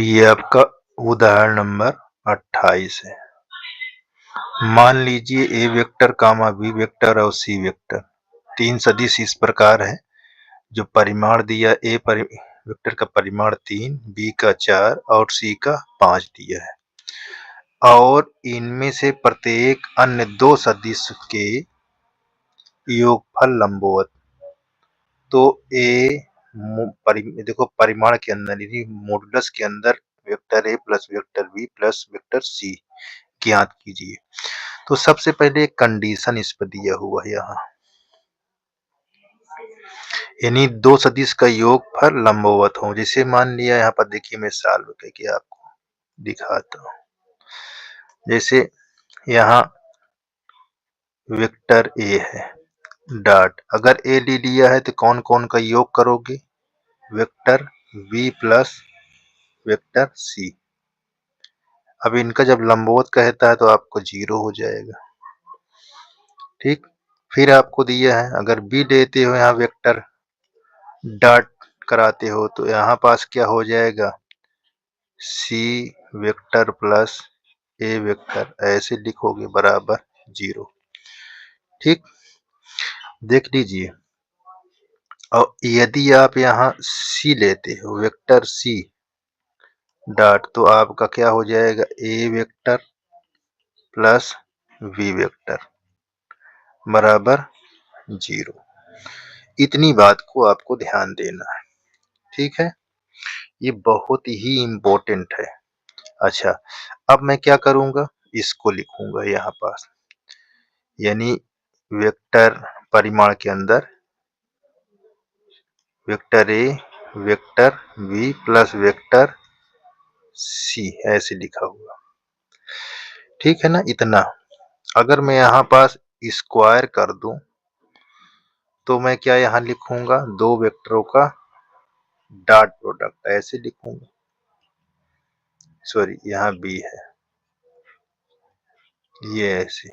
ये आपका उदाहरण नंबर 28 है। मान लीजिए ए वेक्टर कामा बी वेक्टर और सी वेक्टर तीन सदिश इस प्रकार है। जो परिमाण दिया ए वेक्टर का परिमाण 3, बी का 4 और सी का 5 दिया है और इनमें से प्रत्येक अन्य दो सदिश के योगफल लंबवत। तो देखो परिमाण के अंदर यानी मॉडुलस के अंदर vector A plus vector B plus vector C ज्ञात कीजिए। तो सबसे पहले एक कंडीशन इस पर दिया हुआ है यहाँ, यानी दो सदिश का योगफल लंबवत हो। जैसे मान लिया यहाँ पर देखिए मैं सॉल्व करके आपको दिखाता हूँ। जैसे यहाँ वेक्टर ए है डॉट, अगर ए ले लिया है तो कौन कौन का योग करोगे, vector B plus vector C. अब इनका जब लंबवत कहता है तो आपको 0 हो जाएगा। ठीक, फिर आपको दिया है अगर बी लेते हो यहाँ वेक्टर डॉट कराते हो तो यहाँ पास क्या हो जाएगा, सी वेक्टर प्लस ए वेक्टर, ऐसे लिखोगे बराबर 0। ठीक, देख लीजिए। और यदि आप यहाँ सी लेते हो वेक्टर सी डॉट तो आपका क्या हो जाएगा, A vector plus V vector बराबर 0। इतनी बात को आपको ध्यान देना है। ठीक है, ये बहुत ही इम्पोर्टेंट है। अच्छा, अब मैं क्या करूंगा, इसको लिखूंगा यहाँ पास, यानी वेक्टर परिमाण के अंदर vector A vector B plus vector C ऐसे लिखा हुआ। ठीक है ना, इतना। अगर मैं यहाँ पास स्क्वायर कर दूं तो मैं क्या यहाँ लिखूंगा, दो वेक्टरों का डॉट प्रोडक्ट ऐसे लिखूंगा। सॉरी, यहाँ बी है, ये ऐसे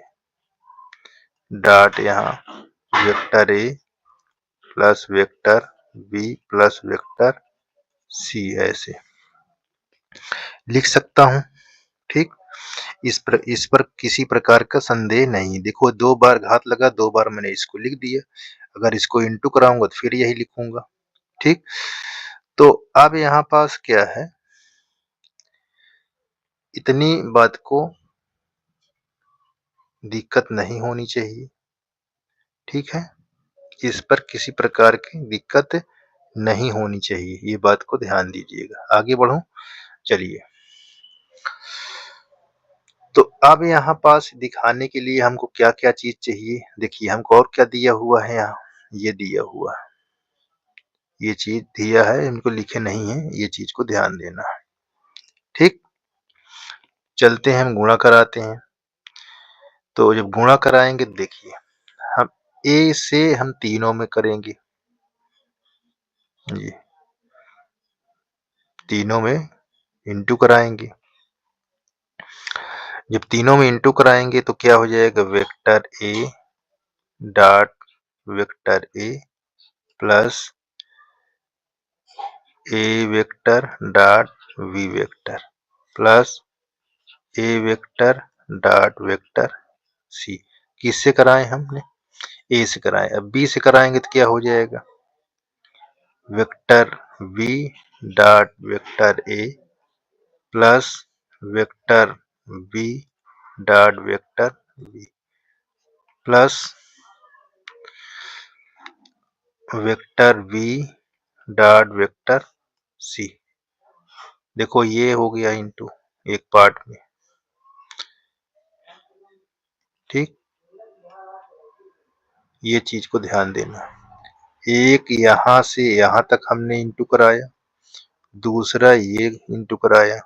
डॉट यहाँ vector A plus vector B plus vector C ऐसे लिख सकता हूँ। ठीक, इस पर किसी प्रकार का संदेह नहीं। देखो दो बार घात लगा, दो बार मैंने इसको लिख दिया। अगर इसको इंटू कराऊंगा तो फिर यही लिखूंगा। ठीक, तो अब यहाँ पास क्या है, इतनी बात को दिक्कत नहीं होनी चाहिए। ठीक है, इस पर किसी प्रकार की दिक्कत नहीं होनी चाहिए, ये बात को ध्यान दीजिएगा। आगे बढ़ो, चलिए। तो अब यहाँ पास दिखाने के लिए हमको क्या क्या चीज चाहिए, देखिए हमको और क्या दिया हुआ है यहाँ, ये दिया हुआ है, ये चीज दिया है, इनको लिखे नहीं है, ये चीज को ध्यान देना है। ठीक, चलते हैं हम गुणा कराते हैं। तो जब गुणा कराएंगे देखिए, हम ए से हम तीनों में करेंगे, ये तीनों में इंटू कराएंगे। जब तीनों में इंटू कराएंगे तो क्या हो जाएगा, vector A dot vector A plus A vector dot V vector plus A vector dot vector C. किससे कराए हमने, ए से कराए। अब बी से कराएंगे तो क्या हो जाएगा, vector B dot vector A plus vector B dot vector B plus vector B dot vector C. देखो ये हो गया इंटू एक पार्ट में। ठीक, ये चीज को ध्यान देना। एक यहां से यहां तक हमने इंटू कराया, दूसरा ये इंटू कराया।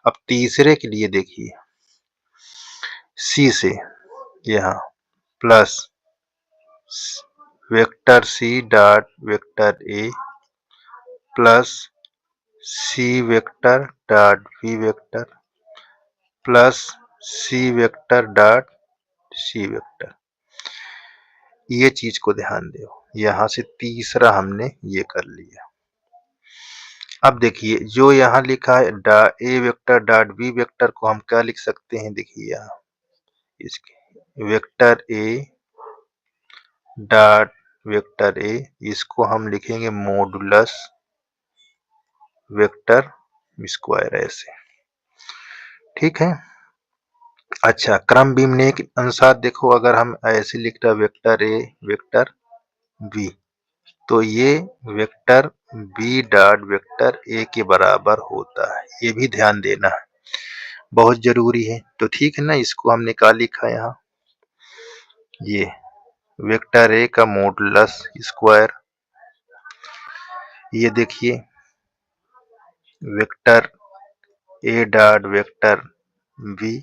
अब तीसरे के लिए देखिए, सी से यहाँ plus vector C dot vector A plus C vector dot V vector plus C vector dot C vector. ये चीज को ध्यान दो, यहां से तीसरा हमने ये कर लिया। अब देखिए जो यहाँ लिखा है ए वेक्टर डॉट बी वेक्टर को हम क्या लिख सकते हैं, देखिए यहाँ इसके वेक्टर ए डॉट वेक्टर ए, इसको हम लिखेंगे मॉडुलस वेक्टर स्क्वायर ऐसे, ठीक है। अच्छा, क्रम विन्यास के अनुसार देखो, अगर हम ऐसे लिख रहे वेक्टर ए वेक्टर बी, तो ये vector B dot vector A के बराबर होता है, ये भी ध्यान देना है, बहुत जरूरी है। तो ठीक है ना, इसको हमने क्या लिखा यहाँ, ये वेक्टर ए का मॉडुलस स्क्वायर, ये देखिए vector A dot vector B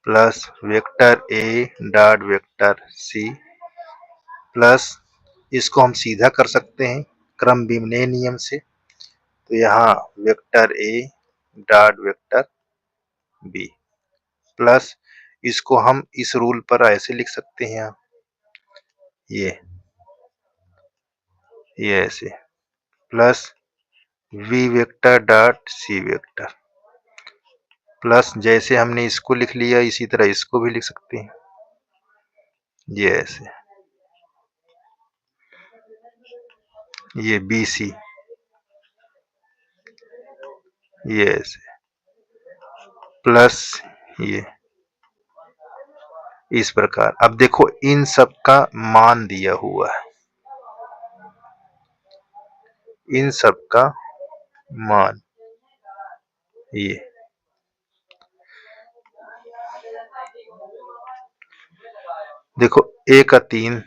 plus vector A dot vector C plus, इसको हम सीधा कर सकते हैं क्रम विन्यास नियम से, तो यहाँ vector A dot vector B plus, इसको हम इस रूल पर ऐसे लिख सकते हैं यहाँ, ये ऐसे plus we vector dot C vector plus, जैसे हमने इसको लिख लिया इसी तरह इसको भी लिख सकते हैं, ये ऐसे, ये बी सी, ये ऐसे प्लस, ये इस प्रकार। अब देखो इन सब का मान दिया हुआ है, इन सब का मान, ये देखो ए का 3,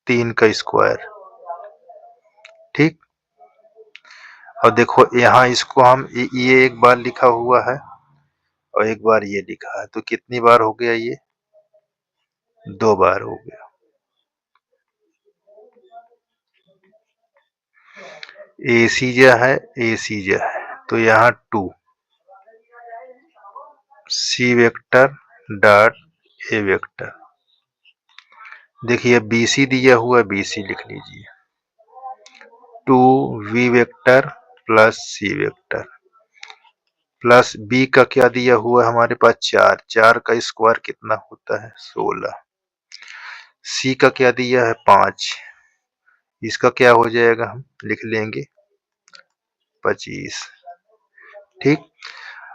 3 का स्क्वायर, ठीक। और देखो यहाँ इसको हम ये एक बार लिखा हुआ है और एक बार ये लिखा है, तो कितनी बार हो गया, ये 2 बार हो गया। ए सी जो है, ए सी जो है, तो यहाँ 2 C vector dot A vector, देखिए बी सी दिया हुआ है, बी सी लिख लीजिए, 2 V vector plus C vector plus B का क्या दिया हुआ है हमारे पास 4, 4 का स्क्वायर कितना होता है 16, सी का क्या दिया है 5, इसका क्या हो जाएगा हम लिख लेंगे 25, ठीक।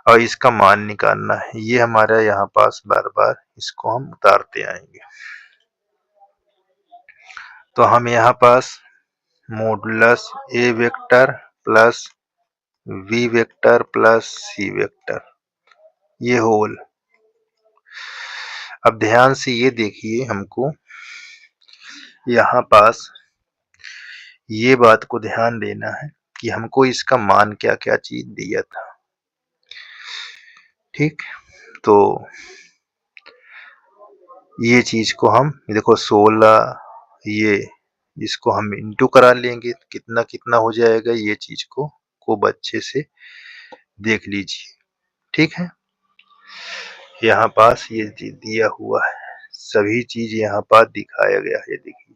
और इसका मान निकालना है, ये हमारा यहाँ पास बार बार इसको हम उतारते आएंगे, तो हम यहाँ पास modulus A vector plus we vector plus C vector, ये होल। अब ध्यान से ये देखिए, हमको यहाँ पास ये बात को ध्यान देना है कि हमको इसका मान क्या क्या चीज दिया था, ठीक। तो ये चीज को हम देखो 16, ये इसको हम इंटू करा लेंगे, कितना कितना हो जाएगा, ये चीज को खूब अच्छे से देख लीजिए, ठीक है। यहाँ पास ये दिया हुआ है, सभी चीज यहाँ पास दिखाया गया है, देखिए,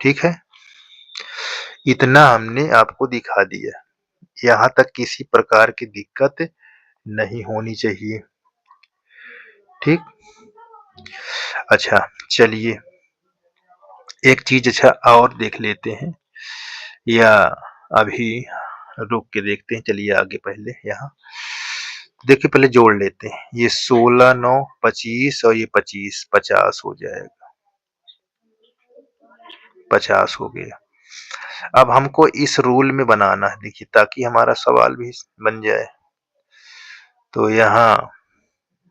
ठीक है। इतना हमने आपको दिखा दिया, यहाँ तक किसी प्रकार की दिक्कत नहीं होनी चाहिए, ठीक। अच्छा चलिए एक चीज अच्छा और देख लेते हैं, या अभी रुक के देखते हैं, चलिए आगे पहले यहाँ देखिए, पहले जोड़ लेते हैं, ये 16 9 25 और ये 25 50 हो जाएगा, 50 हो गया। अब हमको इस रूल में बनाना है, देखिए ताकि हमारा सवाल भी बन जाए, तो यहाँ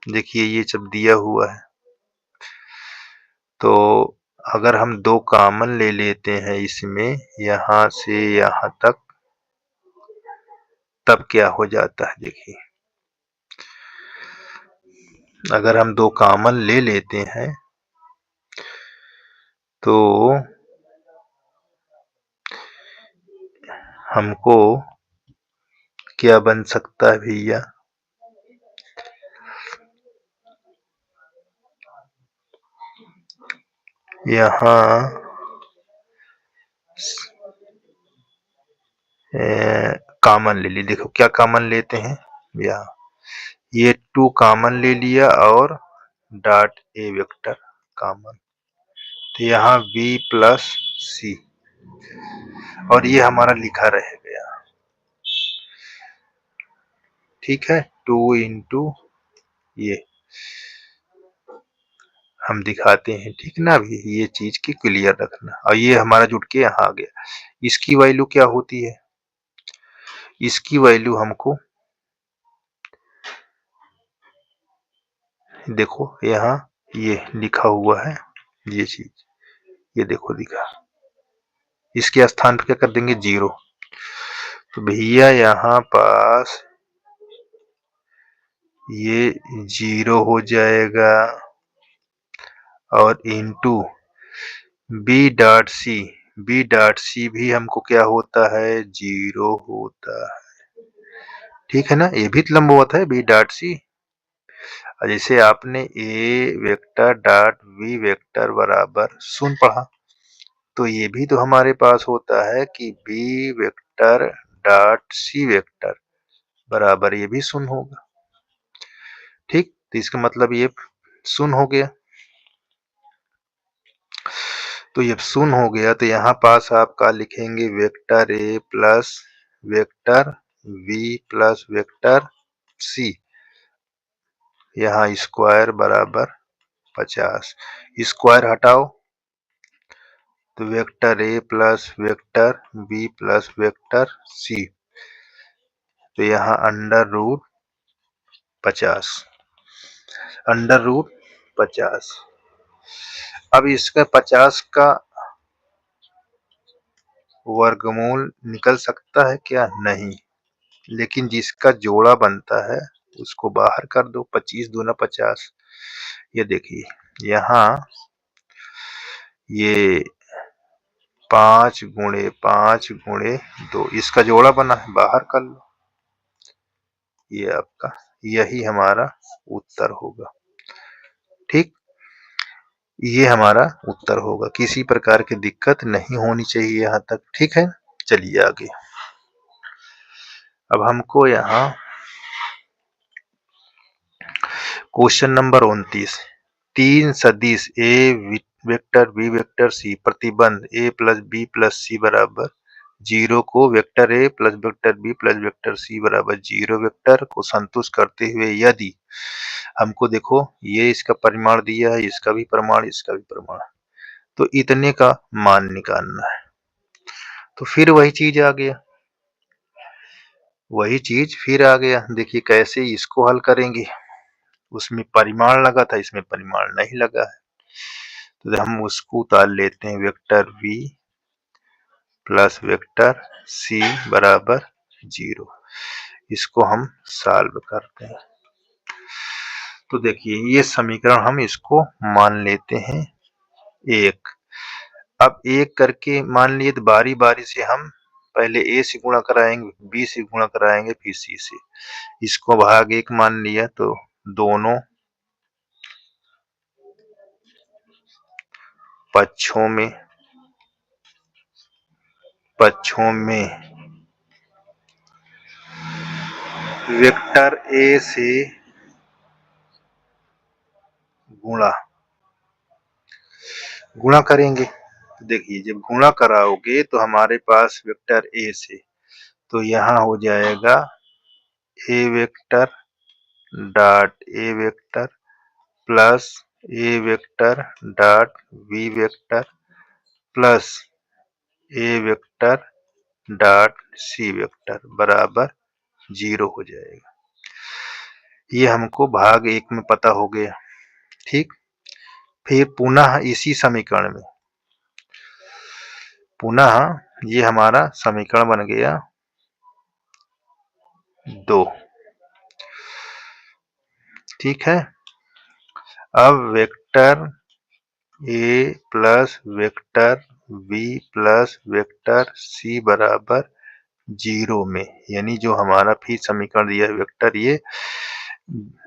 देखिए ये सब दिया हुआ है, तो अगर हम 2 कॉमन ले लेते हैं इसमें, यहाँ से यहाँ तक, तब क्या हो जाता है, देखिए अगर हम 2 कॉमन ले लेते हैं तो हमको क्या बन सकता है भैया, यहाँ कॉमन ले ली। देखो क्या कॉमन लेते हैं, यहाँ ये 2 कॉमन ले लिया और डॉट ए वेक्टर कॉमन, तो यहाँ b प्लस सी, और ये हमारा लिखा रह गया। ठीक है, 2 इंटू ये हम दिखाते हैं, ठीक ना। अभी ये चीज की क्लियर रखना, और ये हमारा जुड़ के यहाँ आ गया। इसकी वैल्यू क्या होती है, इसकी वैल्यू हमको देखो यहाँ ये लिखा हुआ है, ये चीज ये देखो दिखा, इसके स्थान पर क्या कर देंगे 0, तो भैया यहाँ पास ये 0 हो जाएगा, और इंटू बी डॉट सी भी हमको क्या होता है 0 होता है। ठीक है ना, ये भी लंबवत है बी डॉट सी। जैसे आपने A vector dot B vector बराबर 0 पढ़ा, तो ये भी तो हमारे पास होता है कि B vector dot C vector बराबर ये भी 0 होगा। ठीक, तो इसका मतलब ये 0 हो गया। तो जब 0 हो गया तो यहाँ पास आप क्या लिखेंगे, vector A plus vector B plus vector C, यहाँ स्क्वायर बराबर 50, स्क्वायर हटाओ तो vector A plus vector B plus vector C, तो यहाँ अंडर रूट 50, अंडर रूट 50। अब इसका 50 का वर्गमूल निकल सकता है क्या, नहीं, लेकिन जिसका जोड़ा बनता है उसको बाहर कर दो, 25 दूना 50। ये देखिए यहाँ ये 5 गुणे 5 गुणे 2, इसका जोड़ा बना है, बाहर कर लो, ये आपका यही हमारा उत्तर होगा। ठीक, ये हमारा उत्तर होगा, किसी प्रकार की दिक्कत नहीं होनी चाहिए यहाँ तक। ठीक है, चलिए आगे। अब हमको यहाँ क्वेश्चन नंबर 29, 3 सदिश A vector B vector C प्रतिबंध A plus B plus C बराबर 0 को vector A plus vector B plus vector C बराबर 0 वेक्टर को संतुष्ट करते हुए यदि हमको देखो ये इसका परिमाण दिया है, इसका भी परिमाण, इसका भी परिमाण, तो इतने का मान निकालना है। तो फिर वही चीज आ गया, वही चीज फिर आ गया। देखिए कैसे इसको हल करेंगे, उसमें परिमाण लगा था, इसमें परिमाण नहीं लगा है, तो हम उसको उतार लेते हैं, vector v plus vector c बराबर 0, इसको हम सॉल्व करते हैं। तो देखिए ये समीकरण हम इसको मान लेते हैं 1। अब 1 करके मान लिए, तो बारी बारी से हम पहले a से गुणा कराएंगे, b से गुणा कराएंगे, फिर c से। इसको भाग 1 मान लिया तो दोनों पक्षों में वेक्टर ए से गुणा करेंगे। देखिए जब गुणा कराओगे तो हमारे पास वेक्टर ए से, तो यहाँ हो जाएगा A vector dot A vector plus A vector dot B vector plus A vector dot C vector बराबर 0 हो जाएगा। ये हमको भाग 1 में पता हो गया। ठीक, फिर पुनः इसी समीकरण में पुनः ये हमारा समीकरण बन गया 2। ठीक है, अब vector A plus vector B plus vector C बराबर 0 में, यानी जो हमारा फिर समीकरण दिया है वेक्टर ये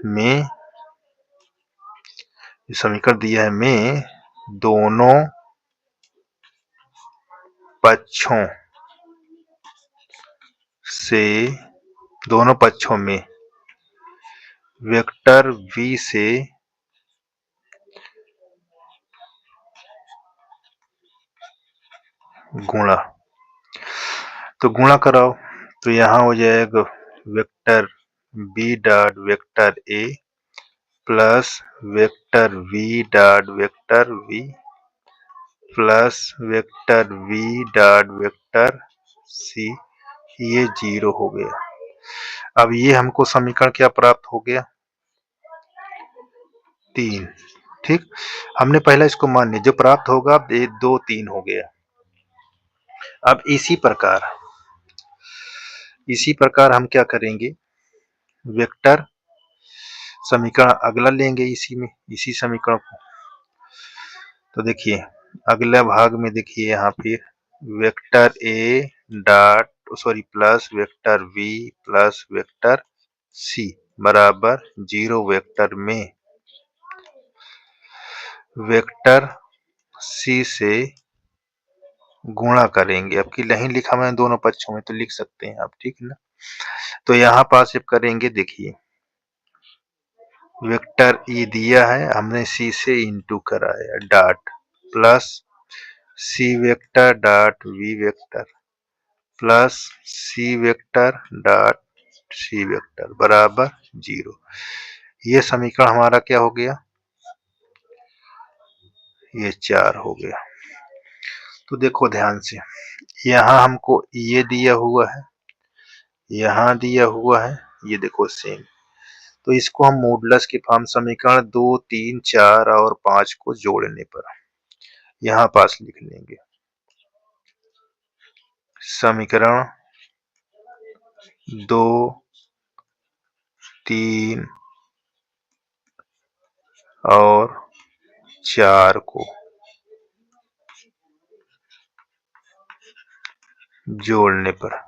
में, समीकरण दिया है में दोनों पक्षों से दोनों पक्षों में वेक्टर v से गुणा, तो गुणा कराओ तो यहाँ हो जाएगा vector b dot vector a plus vector v dot vector v plus vector v dot vector c, ये 0 हो गया। अब ये हमको समीकरण क्या प्राप्त हो गया, 3। ठीक, हमने पहला इसको मान लिया, जो प्राप्त होगा अब 2 3 हो गया। अब इसी प्रकार हम क्या करेंगे, वेक्टर समीकरण अगला लेंगे इसी समीकरण को। तो देखिए अगला भाग में देखिए यहाँ फिर vector A dot sorry plus vector V plus vector C बराबर 0 वेक्टर में वेक्टर सी से गुणा करेंगे। अब की नहीं लिखा मैंने दोनों पक्षों में, तो लिख सकते हैं आप, ठीक है ना। तो यहाँ पास जब करेंगे देखिए वेक्टर ई दिया है, हमने सी से इंटू कराया dot plus C vector dot V vector plus C vector dot C vector बराबर 0। ये समीकरण हमारा क्या हो गया, ये 4 हो गया। तो देखो ध्यान से, यहाँ हमको ये दिया हुआ है, यहाँ दिया हुआ है, ये देखो सेम। तो इसको हम मॉडुलस के फॉर्म समीकरण 2 3 4 और 5 को जोड़ने पर यहाँ पास लिख लेंगे। समीकरण 2 3 और 4 को जोड़ने पर,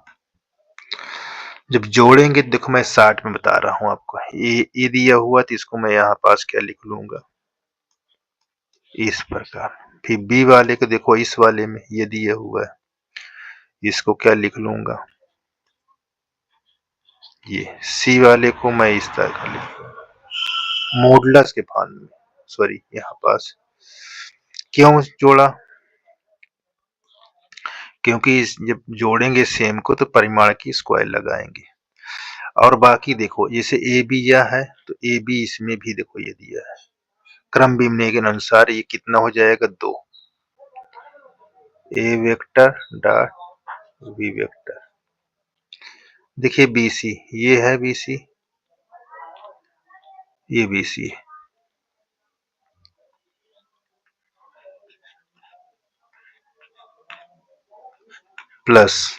जब जोड़ेंगे देखो मैं 60 में बता रहा हूं आपको, ये दिया हुआ तो इसको मैं यहाँ पास क्या लिख लूंगा, इस प्रकार। फिर बी वाले को देखो इस वाले में ये दिया हुआ है, इसको क्या लिख लूंगा, ये सी वाले को मैं इस तरह का लिख लूंगा मॉडुलस के फॉर्म में। सॉरी यहाँ पास क्यों जोड़ा, क्योंकि जब जोड़ेंगे सेम को तो परिमाण की स्क्वायर लगाएंगे। और बाकी देखो जैसे ए बी यह है तो ए बी इसमें भी देखो ये दिया है, क्रम विनिमय के अनुसार ये कितना हो जाएगा 2, ए वेक्टर डॉट बी वेक्टर। देखिए बी सी ये है, बी सी ये बी सी प्लस,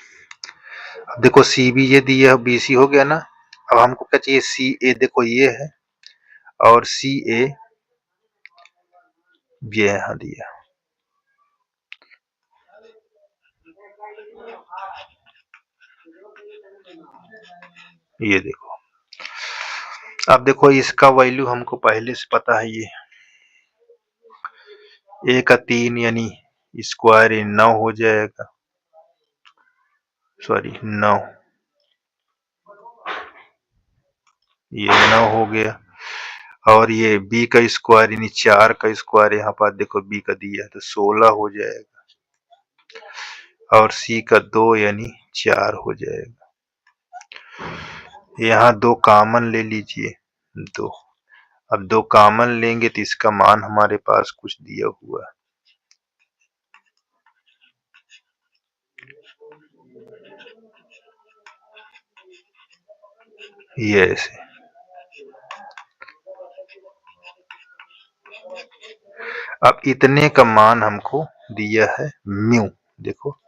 अब देखो सी बी ये दिया बी सी हो गया ना। अब हमको क्या चाहिए, सी ए देखो ये है और सी ए ये यहाँ दिया, ये देखो। अब देखो इसका वैल्यू हमको पहले से पता है, ये ए का 3 यानी स्क्वायर 9 हो जाएगा, सॉरी 9, ये 9 हो गया। और ये b का स्क्वायर यानी 4 का स्क्वायर, यहाँ पर देखो b का दिया है तो 16 हो जाएगा, और c का 2 यानी 4 हो जाएगा। यहाँ 2 कॉमन ले लीजिए, 2। अब 2 कॉमन लेंगे तो इसका मान हमारे पास कुछ दिया हुआ है, ये ऐसे। अब इतने का मान हमको दिया है म्यू, देखो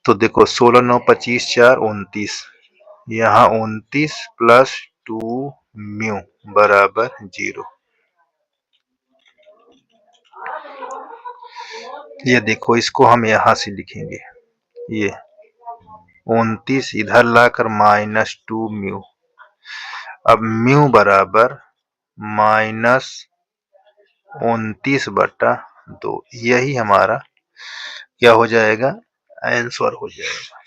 तो देखो 16 9 25 4 29, यहाँ 29 प्लस 2 म्यू बराबर 0। ये देखो इसको हम यहाँ से लिखेंगे, ये 29 इधर लाकर -2 म्यू। अब म्यू बराबर -29/2, यही हमारा क्या हो जाएगा, आंसर हो जाएगा।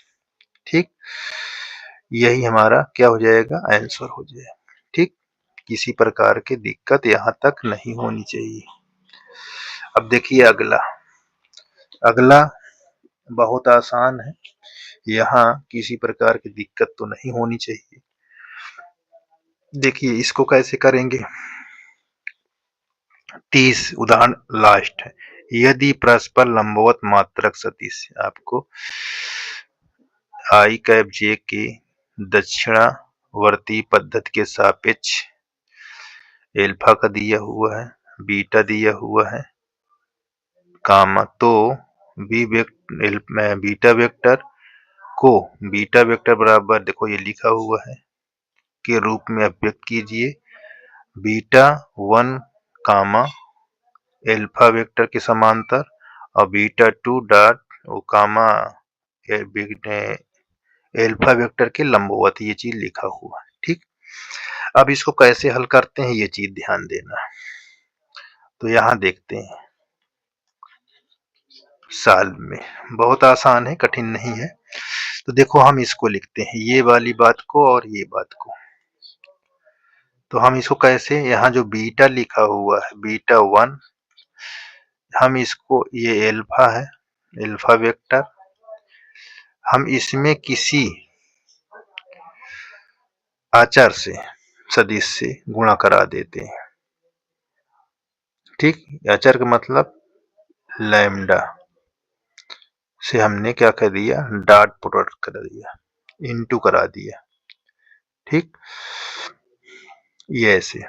यही हमारा क्या हो जाएगा, आंसर हो जाएगा। ठीक, किसी प्रकार की दिक्कत यहाँ तक नहीं होनी चाहिए। अब देखिए अगला बहुत आसान है, यहाँ किसी प्रकार की दिक्कत तो नहीं होनी चाहिए। देखिए इसको कैसे करेंगे। 30 उदाहरण लास्ट है। यदि परस्पर लंबवत मात्रक सदिश आपको आई कैप जे के दक्षिणावर्ती पद्धति के सापेक्ष एल्फा का दिया हुआ है, बीटा दिया हुआ है, कामा, तो बीटा वेक्टर को बीटा वेक्टर बराबर देखो ये लिखा हुआ है के रूप में अभिव्यक्त कीजिए। बीटा 1 कामा एल्फा वेक्टर के समांतर और बीटा 2 डॉट कामा एल्फा वेक्टर के लंबवत, ये चीज लिखा हुआ है। ठीक, अब इसको कैसे हल करते हैं ये चीज ध्यान देना। तो यहाँ देखते हैं साल में, बहुत आसान है, कठिन नहीं है। तो देखो हम इसको लिखते हैं, ये वाली बात को और ये बात को। तो हम इसको कैसे, यहाँ जो बीटा लिखा हुआ है बीटा 1, हम इसको, ये एल्फा है, एल्फा वेक्टर, हम इसमें किसी आचार से सदिश से गुणा करा देते हैं। ठीक, आचार का मतलब लैम्डा से हमने क्या कर दिया, डॉट प्रोडक्ट कर दिया, इनटू करा दिया। ठीक, ये ऐसे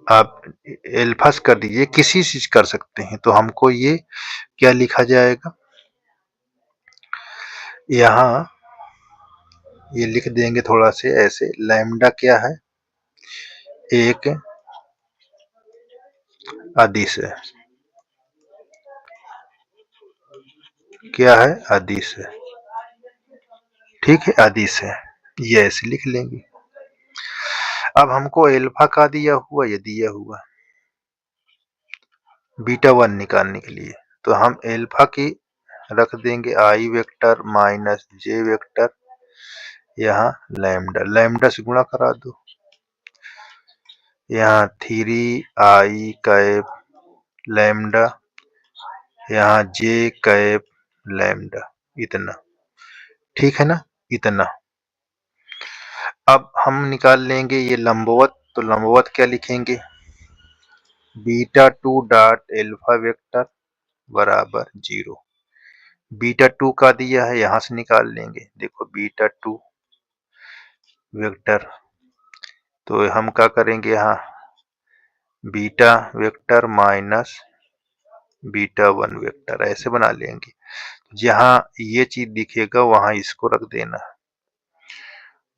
आप एल्फास कर दीजिए, किसी चीज कर सकते हैं। तो हमको ये क्या लिखा जाएगा, यहाँ ये लिख देंगे थोड़ा से ऐसे, लैम्डा क्या है, एक अदिश है, क्या है, अदिश है। ठीक है, अदिश है, ये ऐसे लिख लेंगे। अब हमको एल्फा का दिया हुआ, ये दिया हुआ बीटा 1 निकालने के लिए, तो हम एल्फा की रख देंगे आई वेक्टर माइनस जे वेक्टर, यहाँ लैम्डा, लैम्डा से गुणा करा दो, यहाँ 3 कैप लैम्डा, यहाँ जे कैप लैम्डा, इतना। ठीक है ना, इतना। अब हम निकाल लेंगे ये लंबवत, तो लंबवत क्या लिखेंगे, बीटा 2 डॉट एल्फा वेक्टर बराबर 0। बीटा 2 का दिया है, यहां से निकाल लेंगे, देखो बीटा 2 वेक्टर, तो हम क्या करेंगे, यहाँ beta vector minus beta 1 vector ऐसे बना लेंगे। जहां ये चीज दिखेगा वहां इसको रख देना।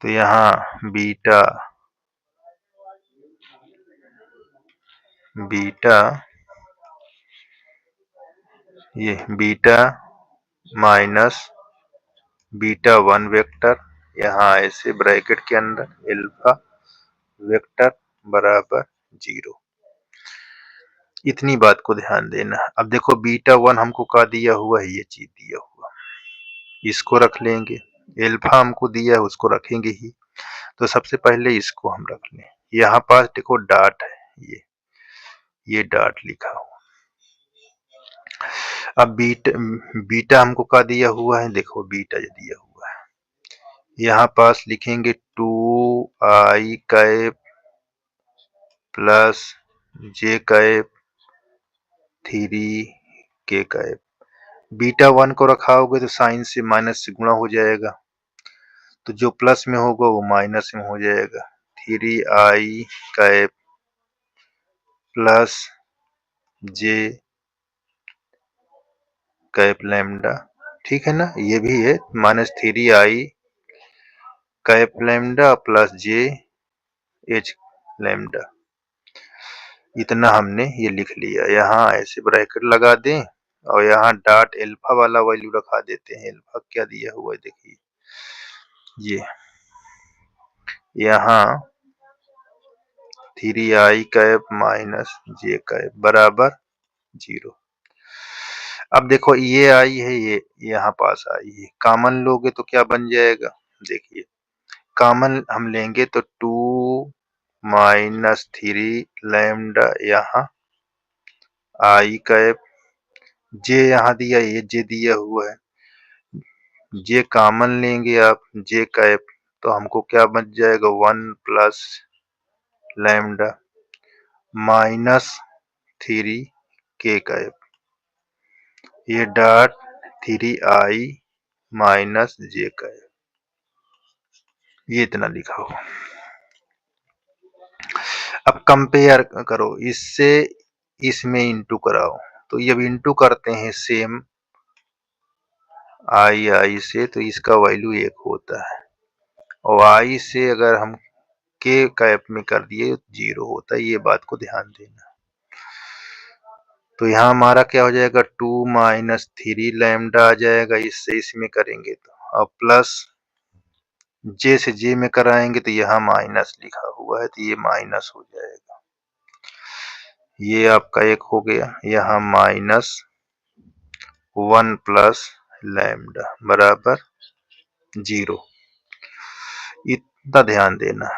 तो यहाँ बीटा ये बीटा माइनस बीटा 1 वेक्टर, यहाँ ऐसे ब्रैकेट के अंदर एल्फा वेक्टर बराबर 0। इतनी बात को ध्यान देना। अब देखो बीटा 1 हमको क्या दिया हुआ है, ये चीज दिया हुआ, इसको रख लेंगे। एल्फा हमको दिया है, उसको रखेंगे ही। तो सबसे पहले इसको हम रख लें, यहाँ पास देखो डॉट है, ये डॉट लिखा हुआ। अब बीटा हमको क्या दिया हुआ है, देखो बीटा जो दिया हुआ है, यहाँ पास लिखेंगे 2i कैप प्लस जे कैप 3k कैप। बीटा 1 को रखाओगे तो साइन से माइनस से गुणा हो जाएगा, तो जो प्लस में होगा वो माइनस में हो जाएगा। 3i कैप प्लस जे कैप लैम्डा, ठीक है ना, ये भी है minus 3i cap lambda plus जे एच लैम्डा, इतना हमने ये लिख लिया। यहाँ ऐसे ब्रैकेट लगा दें और यहाँ डॉट एल्फा वाला वैल्यू रखा देते हैं। एल्फा क्या दिया हुआ है देखिए, ये यहाँ 3i कैप माइनस जे कैप बराबर 0। अब देखो ये आई है, ये यहाँ पास आई है, कॉमन लोगे तो क्या बन जाएगा, देखिए कॉमन हम लेंगे तो 2 माइनस 3 लैम्डा यहाँ आई कैप, जे यहाँ दिया, ये जे दिया हुआ है, जे कॉमन लेंगे आप जे कैप, तो हमको क्या बच जाएगा 1 प्लस लैम्डा माइनस 3 के कैप, ये डॉट 3 आई माइनस जे कैप, ये इतना लिखा हो। अब कंपेयर करो इससे, इसमें इंटू कराओ, तो ये अब इंटू करते हैं सेम आई से, तो इसका वैल्यू 1 होता है, और आई से अगर हम के कैप में कर दिए 0 होता है, ये बात को ध्यान देना। तो यहाँ हमारा क्या हो जाएगा 2 माइनस 3 लैम्डा आ जाएगा, इससे इसमें करेंगे तो, अब प्लस जे से जे में कराएंगे तो यहाँ माइनस लिखा हुआ है, तो ये माइनस हो जाएगा, ये आपका 1 हो गया, यहाँ माइनस 1 प्लस लैम्डा बराबर 0, इतना ध्यान देना।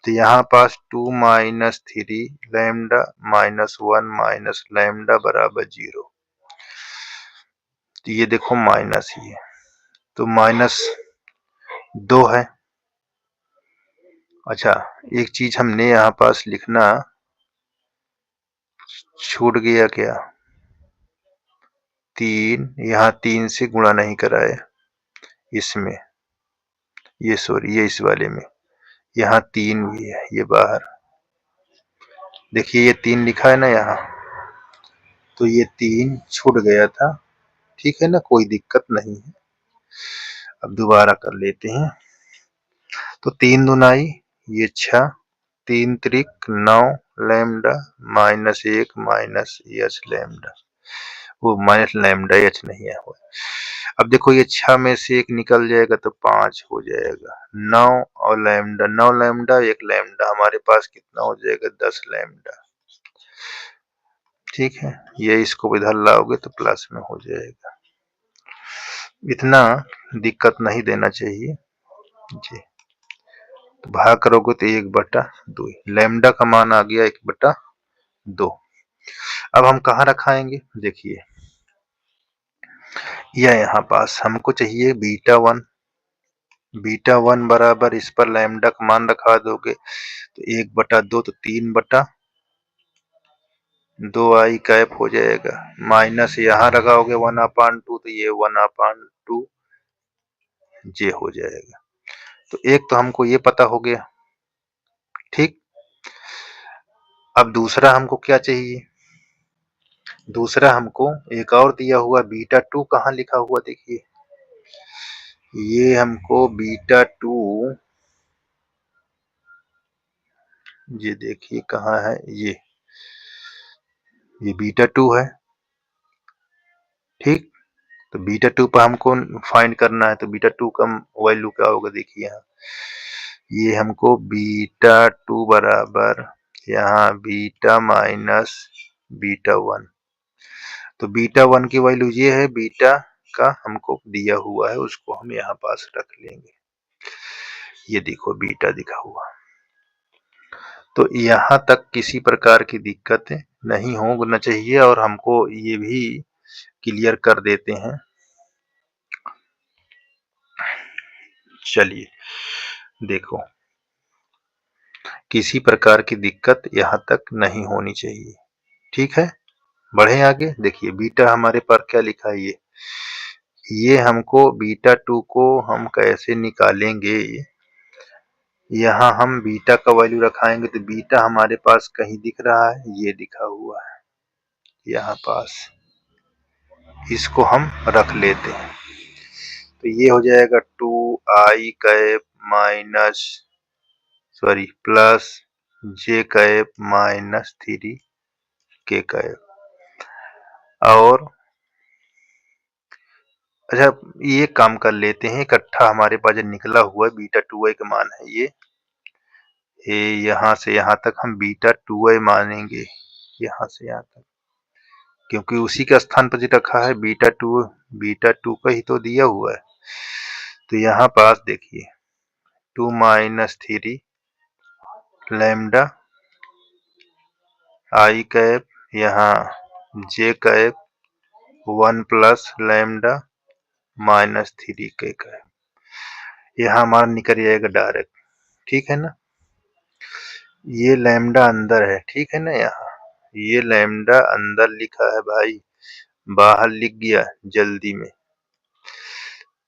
तो यहाँ पास 2 minus 3 lambda minus 1 minus lambda बराबर 0, तो ये देखो माइनस ही है, तो माइनस 2 है। अच्छा, एक चीज हमने यहाँ पास लिखना छूट गया क्या, 3, यहाँ 3 से गुणा नहीं कराए इसमें, ये सॉरी ये इस वाले में, यहाँ 3 भी है, ये बाहर देखिए ये 3 लिखा है ना यहाँ, तो ये 3 छूट गया था, ठीक है ना, कोई दिक्कत नहीं है। अब दोबारा कर लेते हैं, तो 3 दुनाई ये 6, 3 त्रिक 9 lambda minus 1 minus H lambda, वो माइनस लैम्डा एच नहीं है वो। अब देखो ये 6 में से 1 निकल जाएगा तो 5 हो जाएगा, 9 और लैम्डा, 9 लैम्डा 1 लैम्डा, हमारे पास कितना हो जाएगा 10 लैम्डा, ठीक है, ये इसको इधर लाओगे तो प्लस में हो जाएगा, इतना दिक्कत नहीं देना चाहिए जी। तो भाग करोगे तो 1/2, लैम्डा का मान आ गया 1/2। अब हम कहाँ रखाएंगे, देखिए यह यहाँ पास हमको चाहिए बीटा वन बराबर, इस पर लैम्डा का मान रखा दोगे तो 1/2, तो 3/2 आई कैप हो जाएगा, माइनस यहाँ लगाओगे 1/2, तो ये 1/2 जे हो जाएगा। तो एक तो हमको ये पता हो गया, ठीक। अब दूसरा हमको क्या चाहिए, दूसरा हमको एक और दिया हुआ β2, कहाँ लिखा हुआ देखिए, ये हमको β2, ये देखिए कहाँ है, ये β2 है, ठीक। तो β2 पर हमको फाइंड करना है, तो β2 का वैल्यू क्या होगा देखिए यहाँ, ये हमको β2 बराबर यहाँ बीटा माइनस β1, तो β1 की वैल्यू ये है, बीटा का हमको दिया हुआ है, उसको हम यहाँ पास रख लेंगे, ये देखो बीटा दिखा हुआ। तो यहाँ तक किसी प्रकार की दिक्कत नहीं होना चाहिए, और हमको ये भी क्लियर कर देते हैं, चलिए देखो किसी प्रकार की दिक्कत यहाँ तक नहीं होनी चाहिए, ठीक है। बढ़े आगे, देखिए बीटा हमारे पर क्या लिखा है, ये हमको β2 को हम कैसे निकालेंगे, यहाँ हम बीटा का वैल्यू रखाएंगे, तो बीटा हमारे पास कहीं दिख रहा है, ये दिखा हुआ है यहाँ पास, इसको हम रख लेते हैं, तो ये हो जाएगा 2 आई कैप माइनस सॉरी प्लस जे कैप माइनस 3 के कैप, और अच्छा ये काम कर लेते हैं इकट्ठा, हमारे पास जो निकला हुआ है β2 का मान है ये यहाँ से यहाँ तक हम β2 मानेंगे, यहाँ से यहाँ तक, क्योंकि उसी के स्थान पर जो रखा है बीटा टू का ही तो दिया हुआ है। तो यहाँ पास देखिए 2 माइनस 3 लैम्डा आई कैप, यहाँ जे कैप 1 प्लस लैम्डा माइनस 3 के कैप, यहाँ हमारा निकल जाएगा डायरेक्ट। ठीक है ना, ये लैम्डा अंदर है, ठीक है ना, यहाँ ये लैम्डा अंदर लिखा है भाई, बाहर लिख गया जल्दी में,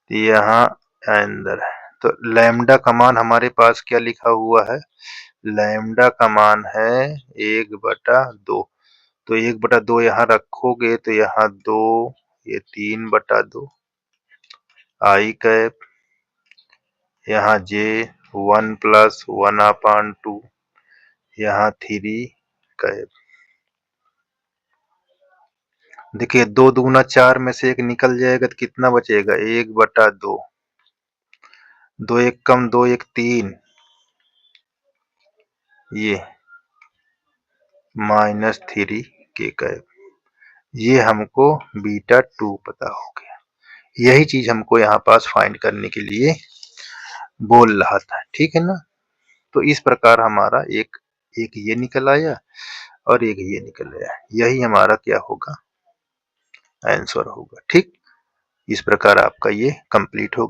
यहाँ अंदर है। तो लैम्डा का मान हमारे पास क्या लिखा हुआ है, लैम्डा का मान है 1/2। तो 1/2 यहाँ रखोगे तो यहाँ 2, ये 3/2 आई कैप, यहाँ जे 1 प्लस 1/2, यहाँ 3 कैप। देखिए 2 दूना 4 में से 1 निकल जाएगा तो कितना बचेगा, 1/2। 2 1 कम 2 1 3, ये माइनस 3 के कैप। ये हमको बीटा 2 पता हो गया। यही चीज हमको यहाँ पास फाइंड करने के लिए बोल रहा था, ठीक है ना। तो इस प्रकार हमारा एक ये निकल आया और एक ये निकल आया, यही हमारा क्या होगा, आंसर होगा। ठीक, इस प्रकार आपका ये कंप्लीट हो